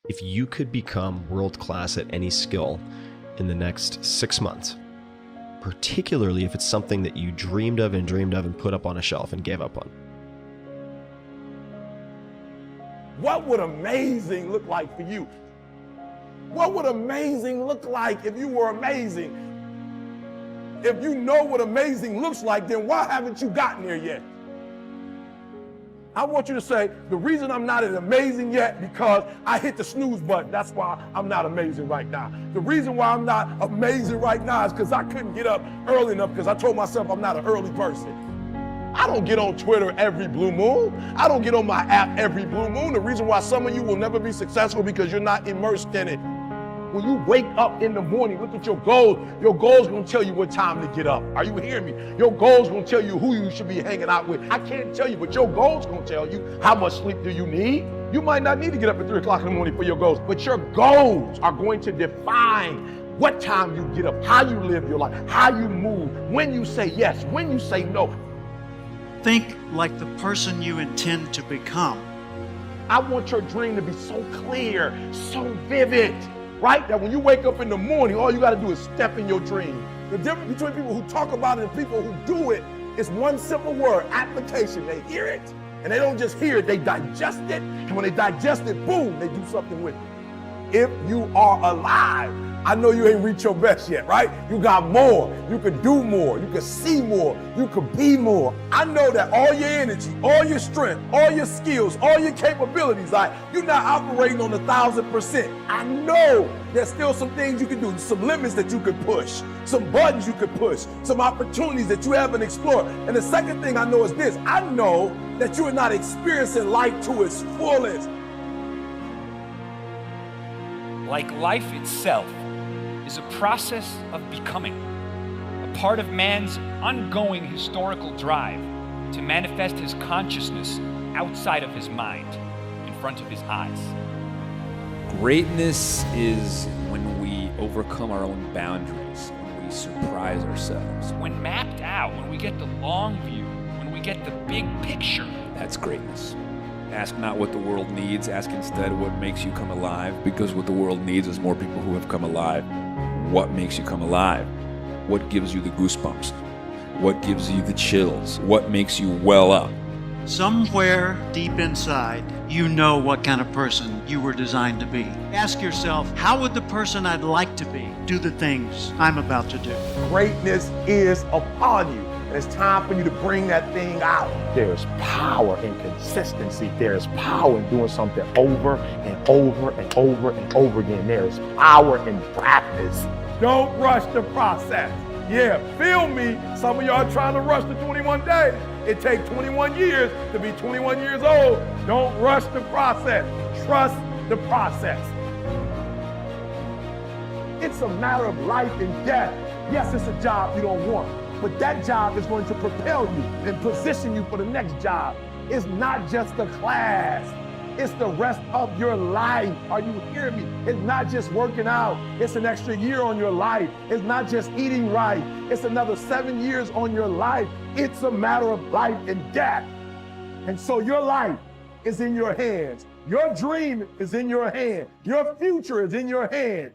If you could become world-class at any skill in the next 6 months, particularly if it's something that you dreamed of and put up on a shelf and gave up on. What would amazing look like for you? What would amazing look like if you were amazing? If you know what amazing looks like, then why haven't you gotten there yet? I want you to say, the reason I'm not as amazing yet because I hit the snooze button. That's why I'm not amazing right now. The reason why I'm not amazing right now is because I couldn't get up early enough because I told myself I'm not an early person. I don't get on Twitter every blue moon. I don't get on my app every blue moon. The reason why some of you will never be successful because you're not immersed in it. When you wake up in the morning, look at your goals. Your goals gonna tell you what time to get up. Are you hearing me? Your goals gonna tell you who you should be hanging out with. I can't tell you, but your goals gonna tell you how much sleep do you need. You might not need to get up at 3 o'clock in the morning for your goals, but your goals are going to define what time you get up, how you live your life, how you move, when you say yes, when you say no. Think like the person you intend to become. I want your dream to be so clear, so vivid, right? That when you wake up in the morning, all you got to do is step in your dream. The difference between people who talk about it and people who do it is one simple word: application. They hear it, and they don't just hear it, they digest it. And when they digest it, boom, they do something with it. If you are alive, I know you ain't reached your best yet, right? You got more. You could do more. You could see more. You could be more. I know that all your energy, all your strength, all your skills, all your capabilities, like you're not operating on 1,000%. I know there's still some things you can do, some limits that you could push, some buttons you could push, some opportunities that you haven't explored. And the second thing I know is this: I know that you are not experiencing life to its fullest. Like life itself is a process of becoming, a part of man's ongoing historical drive to manifest his consciousness outside of his mind, in front of his eyes. Greatness is when we overcome our own boundaries, when we surprise ourselves. When mapped out, when we get the long view, when we get the big picture. That's greatness. Ask not what the world needs, ask instead what makes you come alive, because what the world needs is more people who have come alive. What makes you come alive? What gives you the goosebumps? What gives you the chills? What makes you well up? Somewhere deep inside, you know what kind of person you were designed to be. Ask yourself, how would the person I'd like to be do the things I'm about to do? Greatness is upon you. And it's time for you to bring that thing out. There's power in consistency. There's power in doing something over and over and over and over again. There's power in practice. Don't rush the process. Yeah, feel me. Some of y'all trying to rush the 21 days. It takes 21 years to be 21 years old. Don't rush the process. Trust the process. It's a matter of life and death. Yes, it's a job you don't want, but that job is going to propel you and position you for the next job. It's not just the class, it's the rest of your life. Are you hearing me? It's not just working out, it's an extra year on your life. It's not just eating right, it's another 7 years on your life. It's a matter of life and death. And so your life is in your hands. Your dream is in your hand. Your future is in your hand.